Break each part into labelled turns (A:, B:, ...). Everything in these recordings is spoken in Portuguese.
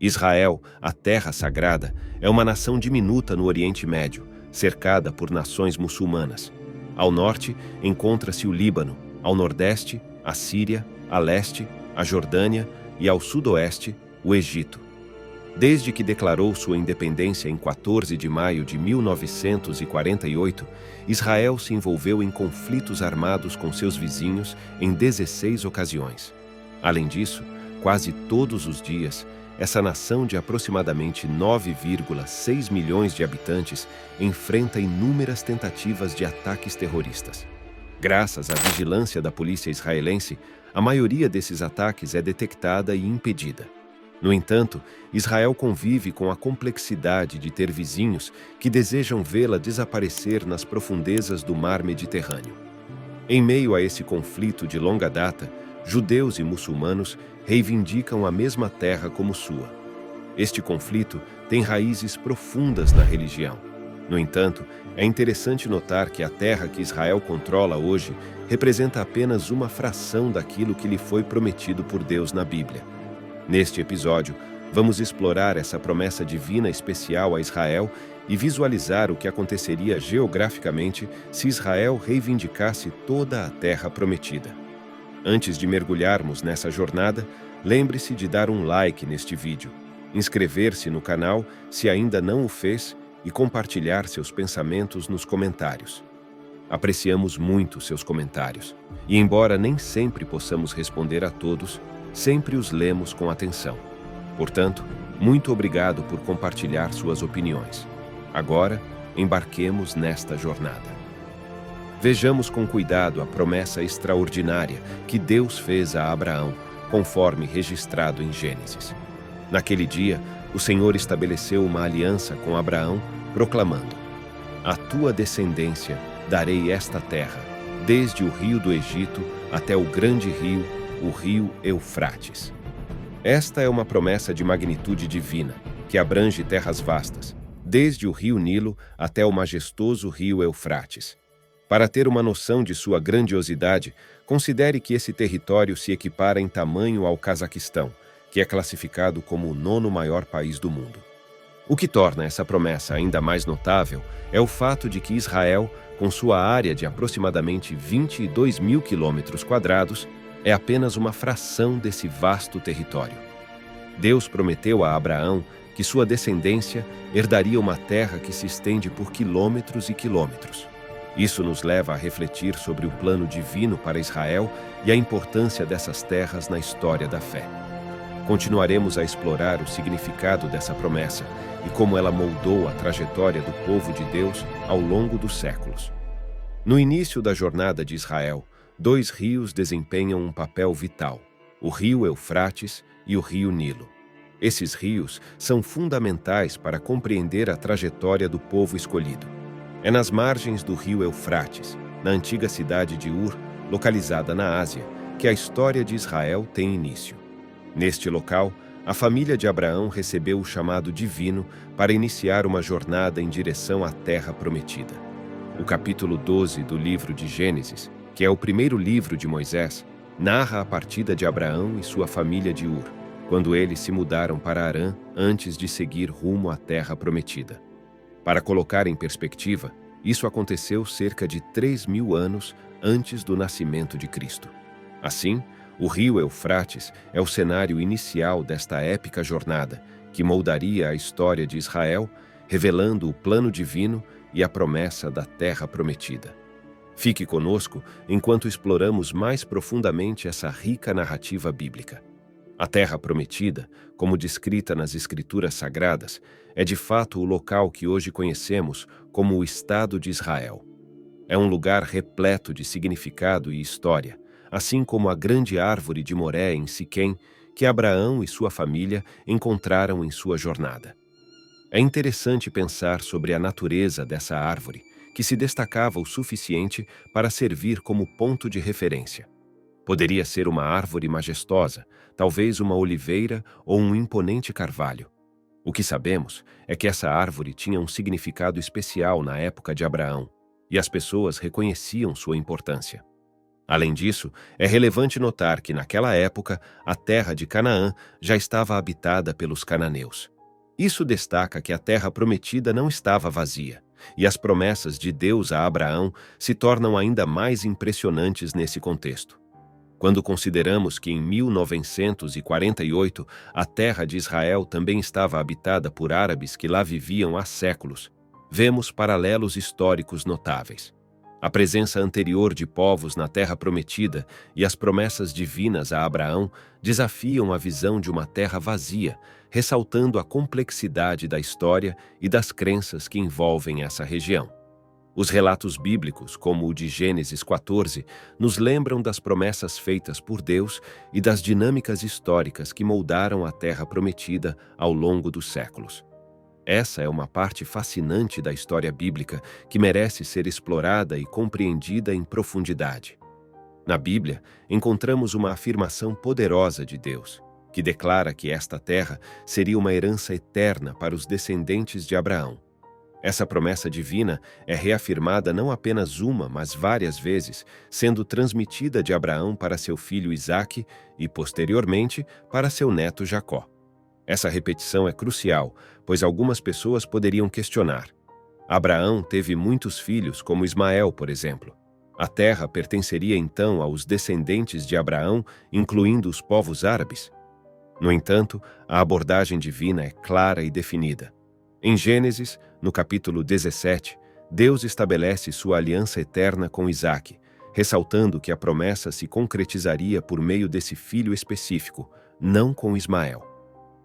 A: Israel, a terra sagrada, é uma nação diminuta no Oriente Médio, cercada por nações muçulmanas. Ao norte, encontra-se o Líbano, ao nordeste, a Síria, a leste, a Jordânia e ao sudoeste, o Egito. Desde que declarou sua independência em 14 de maio de 1948, Israel se envolveu em conflitos armados com seus vizinhos em 16 ocasiões. Além disso, quase todos os dias, essa nação de aproximadamente 9,6 milhões de habitantes enfrenta inúmeras tentativas de ataques terroristas. Graças à vigilância da polícia israelense, a maioria desses ataques é detectada e impedida. No entanto, Israel convive com a complexidade de ter vizinhos que desejam vê-la desaparecer nas profundezas do mar Mediterrâneo. Em meio a esse conflito de longa data, judeus e muçulmanos reivindicam a mesma terra como sua. Este conflito tem raízes profundas na religião. No entanto, é interessante notar que a terra que Israel controla hoje representa apenas uma fração daquilo que lhe foi prometido por Deus na Bíblia. Neste episódio, vamos explorar essa promessa divina especial a Israel e visualizar o que aconteceria geograficamente se Israel reivindicasse toda a terra prometida. Antes de mergulharmos nessa jornada, lembre-se de dar um like neste vídeo, inscrever-se no canal se ainda não o fez e compartilhar seus pensamentos nos comentários. Apreciamos muito seus comentários e, embora nem sempre possamos responder a todos, sempre os lemos com atenção. Portanto, muito obrigado por compartilhar suas opiniões. Agora, embarquemos nesta jornada. Vejamos com cuidado a promessa extraordinária que Deus fez a Abraão, conforme registrado em Gênesis. Naquele dia, o Senhor estabeleceu uma aliança com Abraão, proclamando: "À tua descendência darei esta terra, desde o rio do Egito até o grande rio, o rio Eufrates." Esta é uma promessa de magnitude divina, que abrange terras vastas, desde o rio Nilo até o majestoso rio Eufrates. Para ter uma noção de sua grandiosidade, considere que esse território se equipara em tamanho ao Cazaquistão, que é classificado como o 9º maior país do mundo. O que torna essa promessa ainda mais notável é o fato de que Israel, com sua área de aproximadamente 22 mil quilômetros quadrados, é apenas uma fração desse vasto território. Deus prometeu a Abraão que sua descendência herdaria uma terra que se estende por quilômetros e quilômetros. Isso nos leva a refletir sobre o plano divino para Israel e a importância dessas terras na história da fé. Continuaremos a explorar o significado dessa promessa e como ela moldou a trajetória do povo de Deus ao longo dos séculos. No início da jornada de Israel, 2 rios desempenham um papel vital: o rio Eufrates e o rio Nilo. Esses rios são fundamentais para compreender a trajetória do povo escolhido. É nas margens do rio Eufrates, na antiga cidade de Ur, localizada na Ásia, que a história de Israel tem início. Neste local, a família de Abraão recebeu o chamado divino para iniciar uma jornada em direção à terra prometida. O capítulo 12 do livro de Gênesis, que é o primeiro livro de Moisés, narra a partida de Abraão e sua família de Ur, quando eles se mudaram para Harã antes de seguir rumo à terra prometida. Para colocar em perspectiva, isso aconteceu cerca de 3.000 anos antes do nascimento de Cristo. Assim, o rio Eufrates é o cenário inicial desta épica jornada, que moldaria a história de Israel, revelando o plano divino e a promessa da terra prometida. Fique conosco enquanto exploramos mais profundamente essa rica narrativa bíblica. A Terra Prometida, como descrita nas Escrituras Sagradas, é de fato o local que hoje conhecemos como o Estado de Israel. É um lugar repleto de significado e história, assim como a grande árvore de Moré em Siquém, que Abraão e sua família encontraram em sua jornada. É interessante pensar sobre a natureza dessa árvore, que se destacava o suficiente para servir como ponto de referência. Poderia ser uma árvore majestosa, talvez uma oliveira ou um imponente carvalho. O que sabemos é que essa árvore tinha um significado especial na época de Abraão, e as pessoas reconheciam sua importância. Além disso, é relevante notar que naquela época a terra de Canaã já estava habitada pelos cananeus. Isso destaca que a terra prometida não estava vazia, e as promessas de Deus a Abraão se tornam ainda mais impressionantes nesse contexto. Quando consideramos que em 1948 a terra de Israel também estava habitada por árabes que lá viviam há séculos, vemos paralelos históricos notáveis. A presença anterior de povos na terra prometida e as promessas divinas a Abraão desafiam a visão de uma terra vazia, ressaltando a complexidade da história e das crenças que envolvem essa região. Os relatos bíblicos, como o de Gênesis 14, nos lembram das promessas feitas por Deus e das dinâmicas históricas que moldaram a terra prometida ao longo dos séculos. Essa é uma parte fascinante da história bíblica que merece ser explorada e compreendida em profundidade. Na Bíblia, encontramos uma afirmação poderosa de Deus, que declara que esta terra seria uma herança eterna para os descendentes de Abraão. Essa promessa divina é reafirmada não apenas uma, mas várias vezes, sendo transmitida de Abraão para seu filho Isaque e, posteriormente, para seu neto Jacó. Essa repetição é crucial, pois algumas pessoas poderiam questionar. Abraão teve muitos filhos, como Ismael, por exemplo. A terra pertenceria então aos descendentes de Abraão, incluindo os povos árabes? No entanto, a abordagem divina é clara e definida. Em Gênesis, no capítulo 17, Deus estabelece sua aliança eterna com Isaque, ressaltando que a promessa se concretizaria por meio desse filho específico, não com Ismael.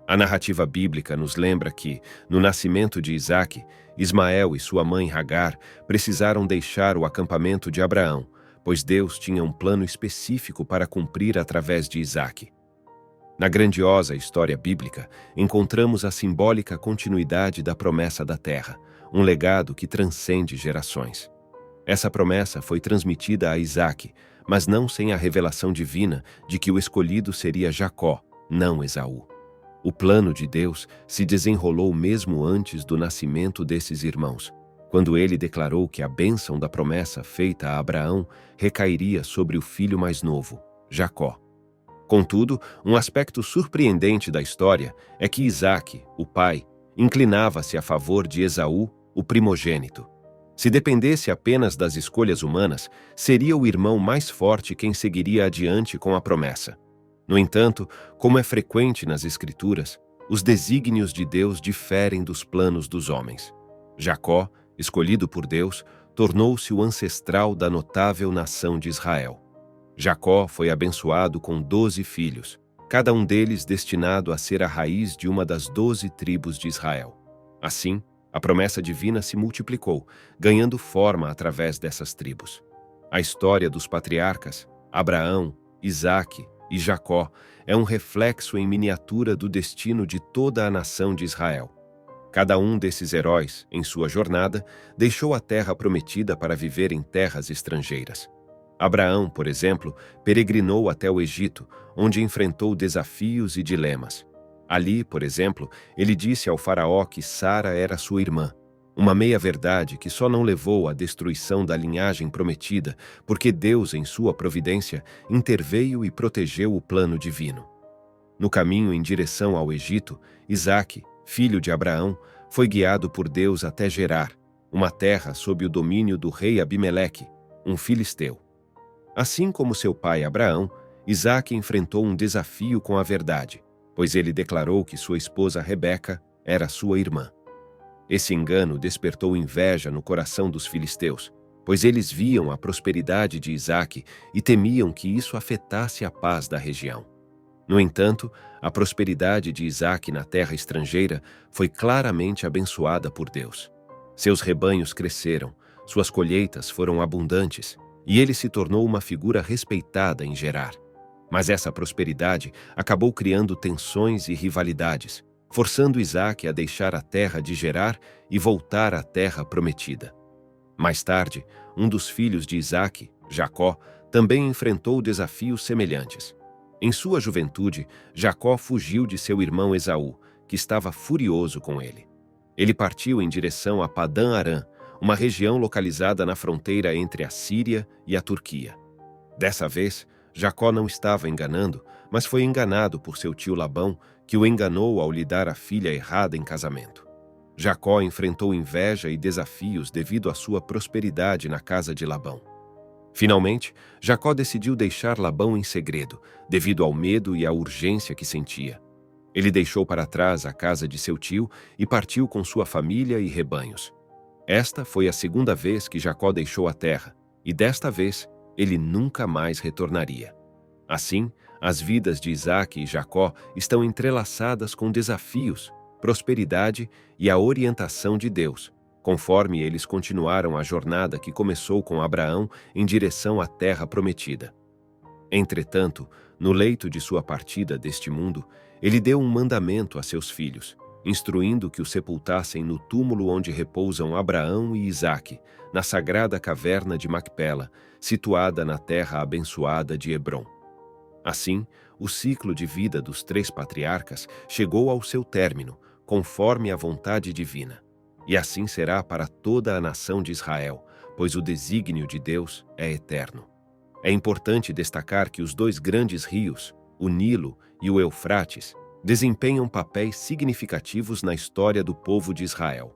A: A narrativa bíblica nos lembra que, no nascimento de Isaque, Ismael e sua mãe Hagar precisaram deixar o acampamento de Abraão, pois Deus tinha um plano específico para cumprir através de Isaque. Na grandiosa história bíblica, encontramos a simbólica continuidade da promessa da terra, um legado que transcende gerações. Essa promessa foi transmitida a Isaque, mas não sem a revelação divina de que o escolhido seria Jacó, não Esaú. O plano de Deus se desenrolou mesmo antes do nascimento desses irmãos, quando ele declarou que a bênção da promessa feita a Abraão recairia sobre o filho mais novo, Jacó. Contudo, um aspecto surpreendente da história é que Isaque, o pai, inclinava-se a favor de Esaú, o primogênito. Se dependesse apenas das escolhas humanas, seria o irmão mais forte quem seguiria adiante com a promessa. No entanto, como é frequente nas Escrituras, os desígnios de Deus diferem dos planos dos homens. Jacó, escolhido por Deus, tornou-se o ancestral da notável nação de Israel. Jacó foi abençoado com 12 filhos, cada um deles destinado a ser a raiz de uma das 12 tribos de Israel. Assim, a promessa divina se multiplicou, ganhando forma através dessas tribos. A história dos patriarcas, Abraão, Isaque e Jacó, é um reflexo em miniatura do destino de toda a nação de Israel. Cada um desses heróis, em sua jornada, deixou a terra prometida para viver em terras estrangeiras. Abraão, por exemplo, peregrinou até o Egito, onde enfrentou desafios e dilemas. Ali, por exemplo, ele disse ao faraó que Sara era sua irmã, uma meia-verdade que só não levou à destruição da linhagem prometida, porque Deus, em sua providência, interveio e protegeu o plano divino. No caminho em direção ao Egito, Isaque, filho de Abraão, foi guiado por Deus até Gerar, uma terra sob o domínio do rei Abimeleque, um filisteu. Assim como seu pai Abraão, Isaque enfrentou um desafio com a verdade, pois ele declarou que sua esposa Rebeca era sua irmã. Esse engano despertou inveja no coração dos filisteus, pois eles viam a prosperidade de Isaque e temiam que isso afetasse a paz da região. No entanto, a prosperidade de Isaque na terra estrangeira foi claramente abençoada por Deus. Seus rebanhos cresceram, suas colheitas foram abundantes, e ele se tornou uma figura respeitada em Gerar. Mas essa prosperidade acabou criando tensões e rivalidades, forçando Isaque a deixar a terra de Gerar e voltar à terra prometida. Mais tarde, um dos filhos de Isaque, Jacó, também enfrentou desafios semelhantes. Em sua juventude, Jacó fugiu de seu irmão Esaú, que estava furioso com ele. Ele partiu em direção a Padã Arã, uma região localizada na fronteira entre a Síria e a Turquia. Dessa vez, Jacó não estava enganando, mas foi enganado por seu tio Labão, que o enganou ao lhe dar a filha errada em casamento. Jacó enfrentou inveja e desafios devido à sua prosperidade na casa de Labão. Finalmente, Jacó decidiu deixar Labão em segredo, devido ao medo e à urgência que sentia. Ele deixou para trás a casa de seu tio e partiu com sua família e rebanhos. Esta foi a segunda vez que Jacó deixou a terra, e desta vez ele nunca mais retornaria. Assim, as vidas de Isaque e Jacó estão entrelaçadas com desafios, prosperidade e a orientação de Deus, conforme eles continuaram a jornada que começou com Abraão em direção à terra prometida. Entretanto, no leito de sua partida deste mundo, ele deu um mandamento a seus filhos, instruindo que o sepultassem no túmulo onde repousam Abraão e Isaque, na sagrada caverna de Macpela, situada na terra abençoada de Hebrom. Assim, o ciclo de vida dos três patriarcas chegou ao seu término, conforme a vontade divina. E assim será para toda a nação de Israel, pois o desígnio de Deus é eterno. É importante destacar que os dois grandes rios, o Nilo e o Eufrates, desempenham papéis significativos na história do povo de Israel.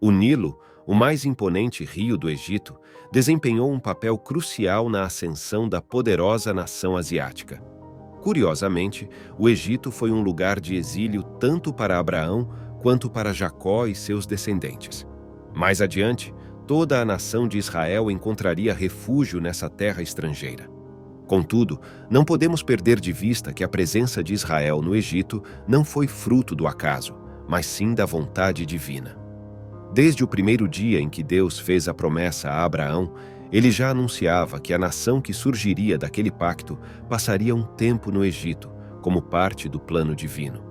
A: O Nilo, o mais imponente rio do Egito, desempenhou um papel crucial na ascensão da poderosa nação asiática. Curiosamente, o Egito foi um lugar de exílio tanto para Abraão quanto para Jacó e seus descendentes. Mais adiante, toda a nação de Israel encontraria refúgio nessa terra estrangeira. Contudo, não podemos perder de vista que a presença de Israel no Egito não foi fruto do acaso, mas sim da vontade divina. Desde o primeiro dia em que Deus fez a promessa a Abraão, ele já anunciava que a nação que surgiria daquele pacto passaria um tempo no Egito, como parte do plano divino.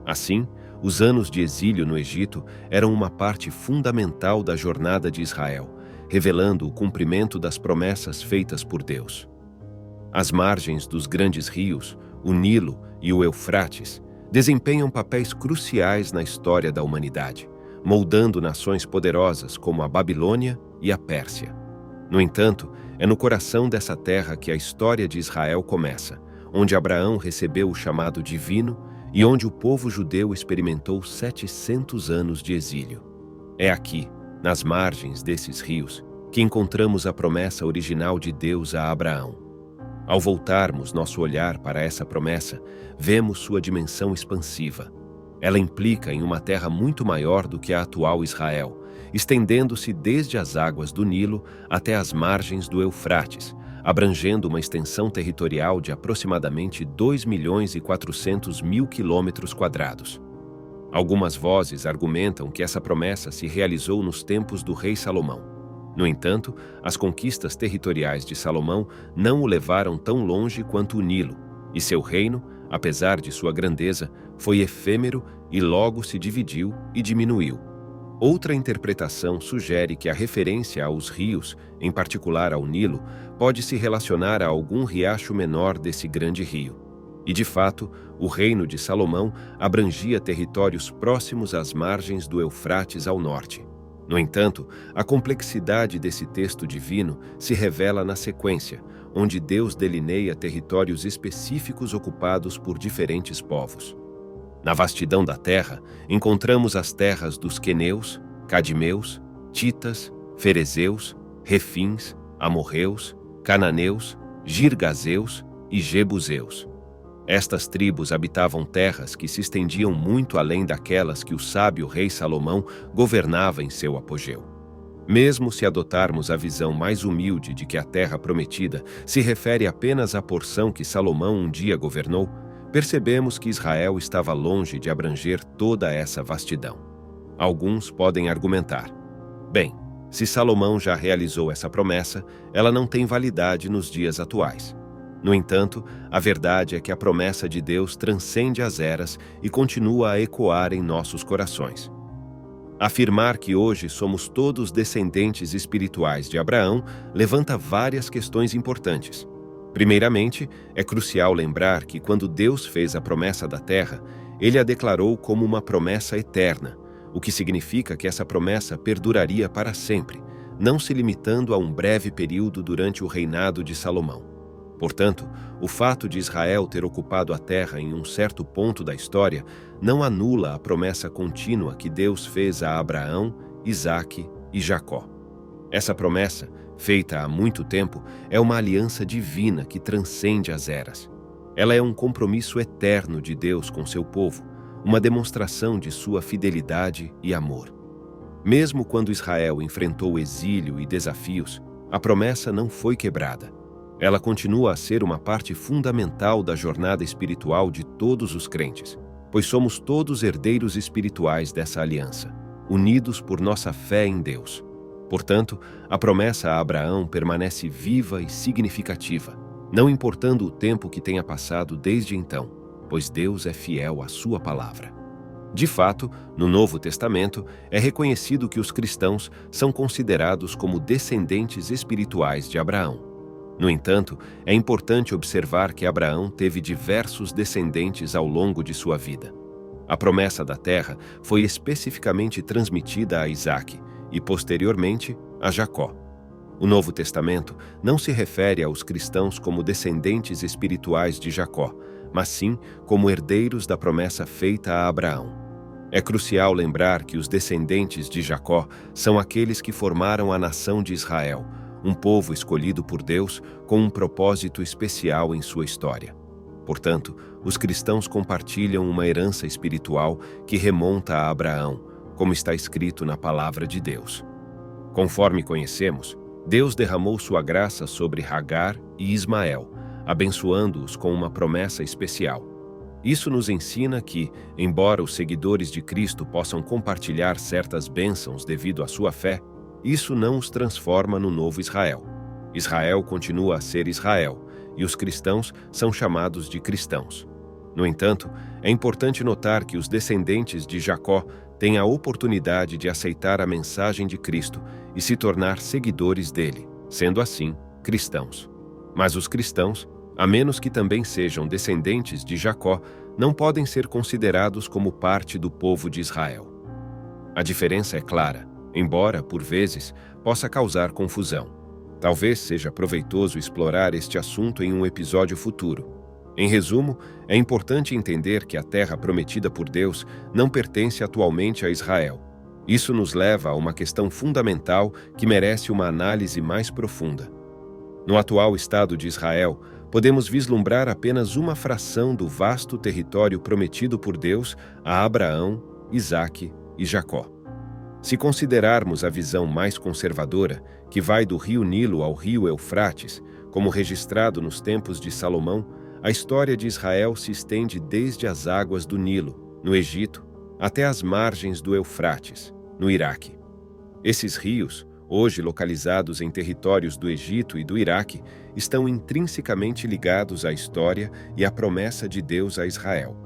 A: Assim, os anos de exílio no Egito eram uma parte fundamental da jornada de Israel, revelando o cumprimento das promessas feitas por Deus. As margens dos grandes rios, o Nilo e o Eufrates, desempenham papéis cruciais na história da humanidade, moldando nações poderosas como a Babilônia e a Pérsia. No entanto, é no coração dessa terra que a história de Israel começa, onde Abraão recebeu o chamado divino e onde o povo judeu experimentou 700 anos de exílio. É aqui, nas margens desses rios, que encontramos a promessa original de Deus a Abraão. Ao voltarmos nosso olhar para essa promessa, vemos sua dimensão expansiva. Ela implica em uma terra muito maior do que a atual Israel, estendendo-se desde as águas do Nilo até as margens do Eufrates, abrangendo uma extensão territorial de aproximadamente 2.400.000 km². Algumas vozes argumentam que essa promessa se realizou nos tempos do rei Salomão. No entanto, as conquistas territoriais de Salomão não o levaram tão longe quanto o Nilo, e seu reino, apesar de sua grandeza, foi efêmero e logo se dividiu e diminuiu. Outra interpretação sugere que a referência aos rios, em particular ao Nilo, pode se relacionar a algum riacho menor desse grande rio. E, de fato, o reino de Salomão abrangia territórios próximos às margens do Eufrates ao norte. No entanto, a complexidade desse texto divino se revela na sequência, onde Deus delineia territórios específicos ocupados por diferentes povos. Na vastidão da terra, encontramos as terras dos queneus, cadimeus, titas, ferezeus, refins, amorreus, cananeus, girgazeus e jebuseus. Estas tribos habitavam terras que se estendiam muito além daquelas que o sábio rei Salomão governava em seu apogeu. Mesmo se adotarmos a visão mais humilde de que a terra prometida se refere apenas à porção que Salomão um dia governou, percebemos que Israel estava longe de abranger toda essa vastidão. Alguns podem argumentar: bem, se Salomão já realizou essa promessa, ela não tem validade nos dias atuais. No entanto, a verdade é que a promessa de Deus transcende as eras e continua a ecoar em nossos corações. Afirmar que hoje somos todos descendentes espirituais de Abraão levanta várias questões importantes. Primeiramente, é crucial lembrar que quando Deus fez a promessa da terra, ele a declarou como uma promessa eterna, o que significa que essa promessa perduraria para sempre, não se limitando a um breve período durante o reinado de Salomão. Portanto, o fato de Israel ter ocupado a terra em um certo ponto da história não anula a promessa contínua que Deus fez a Abraão, Isaque e Jacó. Essa promessa, feita há muito tempo, é uma aliança divina que transcende as eras. Ela é um compromisso eterno de Deus com seu povo, uma demonstração de sua fidelidade e amor. Mesmo quando Israel enfrentou exílio e desafios, a promessa não foi quebrada. Ela continua a ser uma parte fundamental da jornada espiritual de todos os crentes, pois somos todos herdeiros espirituais dessa aliança, unidos por nossa fé em Deus. Portanto, a promessa a Abraão permanece viva e significativa, não importando o tempo que tenha passado desde então, pois Deus é fiel à sua palavra. De fato, no Novo Testamento, é reconhecido que os cristãos são considerados como descendentes espirituais de Abraão. No entanto, é importante observar que Abraão teve diversos descendentes ao longo de sua vida. A promessa da terra foi especificamente transmitida a Isaque e, posteriormente, a Jacó. O Novo Testamento não se refere aos cristãos como descendentes espirituais de Jacó, mas sim como herdeiros da promessa feita a Abraão. É crucial lembrar que os descendentes de Jacó são aqueles que formaram a nação de Israel, um povo escolhido por Deus com um propósito especial em sua história. Portanto, os cristãos compartilham uma herança espiritual que remonta a Abraão, como está escrito na palavra de Deus. Conforme conhecemos, Deus derramou sua graça sobre Agar e Ismael, abençoando-os com uma promessa especial. Isso nos ensina que, embora os seguidores de Cristo possam compartilhar certas bênçãos devido à sua fé, isso não os transforma no novo Israel. Israel continua a ser Israel, e os cristãos são chamados de cristãos. No entanto, é importante notar que os descendentes de Jacó têm a oportunidade de aceitar a mensagem de Cristo e se tornar seguidores dele, sendo assim, cristãos. Mas os cristãos, a menos que também sejam descendentes de Jacó, não podem ser considerados como parte do povo de Israel. A diferença é clara, embora, por vezes, possa causar confusão. Talvez seja proveitoso explorar este assunto em um episódio futuro. Em resumo, é importante entender que a terra prometida por Deus não pertence atualmente a Israel. Isso nos leva a uma questão fundamental que merece uma análise mais profunda. No atual estado de Israel, podemos vislumbrar apenas uma fração do vasto território prometido por Deus a Abraão, Isaque e Jacó. Se considerarmos a visão mais conservadora, que vai do rio Nilo ao rio Eufrates, como registrado nos tempos de Salomão, a história de Israel se estende desde as águas do Nilo, no Egito, até as margens do Eufrates, no Iraque. Esses rios, hoje localizados em territórios do Egito e do Iraque, estão intrinsecamente ligados à história e à promessa de Deus a Israel.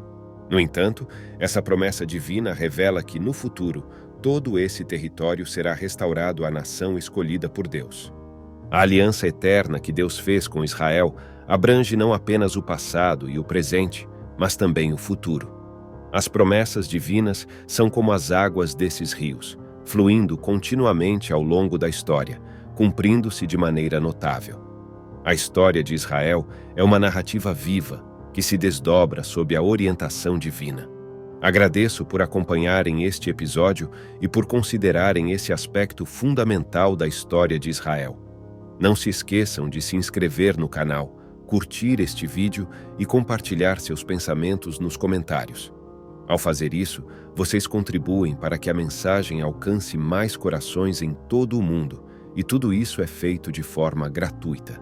A: No entanto, essa promessa divina revela que, no futuro, todo esse território será restaurado à nação escolhida por Deus. A aliança eterna que Deus fez com Israel abrange não apenas o passado e o presente, mas também o futuro. As promessas divinas são como as águas desses rios, fluindo continuamente ao longo da história, cumprindo-se de maneira notável. A história de Israel é uma narrativa viva que se desdobra sob a orientação divina. Agradeço por acompanharem este episódio e por considerarem esse aspecto fundamental da história de Israel. Não se esqueçam de se inscrever no canal, curtir este vídeo e compartilhar seus pensamentos nos comentários. Ao fazer isso, vocês contribuem para que a mensagem alcance mais corações em todo o mundo, e tudo isso é feito de forma gratuita.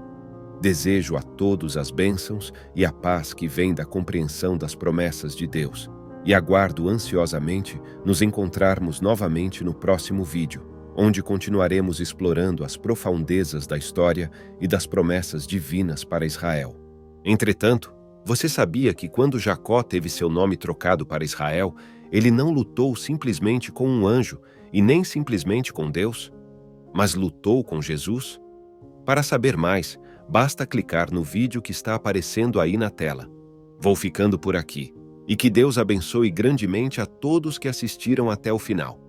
A: Desejo a todos as bênçãos e a paz que vem da compreensão das promessas de Deus, e aguardo ansiosamente nos encontrarmos novamente no próximo vídeo, onde continuaremos explorando as profundezas da história e das promessas divinas para Israel. Entretanto, você sabia que quando Jacó teve seu nome trocado para Israel, ele não lutou simplesmente com um anjo e nem simplesmente com Deus, mas lutou com Jesus? Para saber mais, basta clicar no vídeo que está aparecendo aí na tela. Vou ficando por aqui, e que Deus abençoe grandemente a todos que assistiram até o final.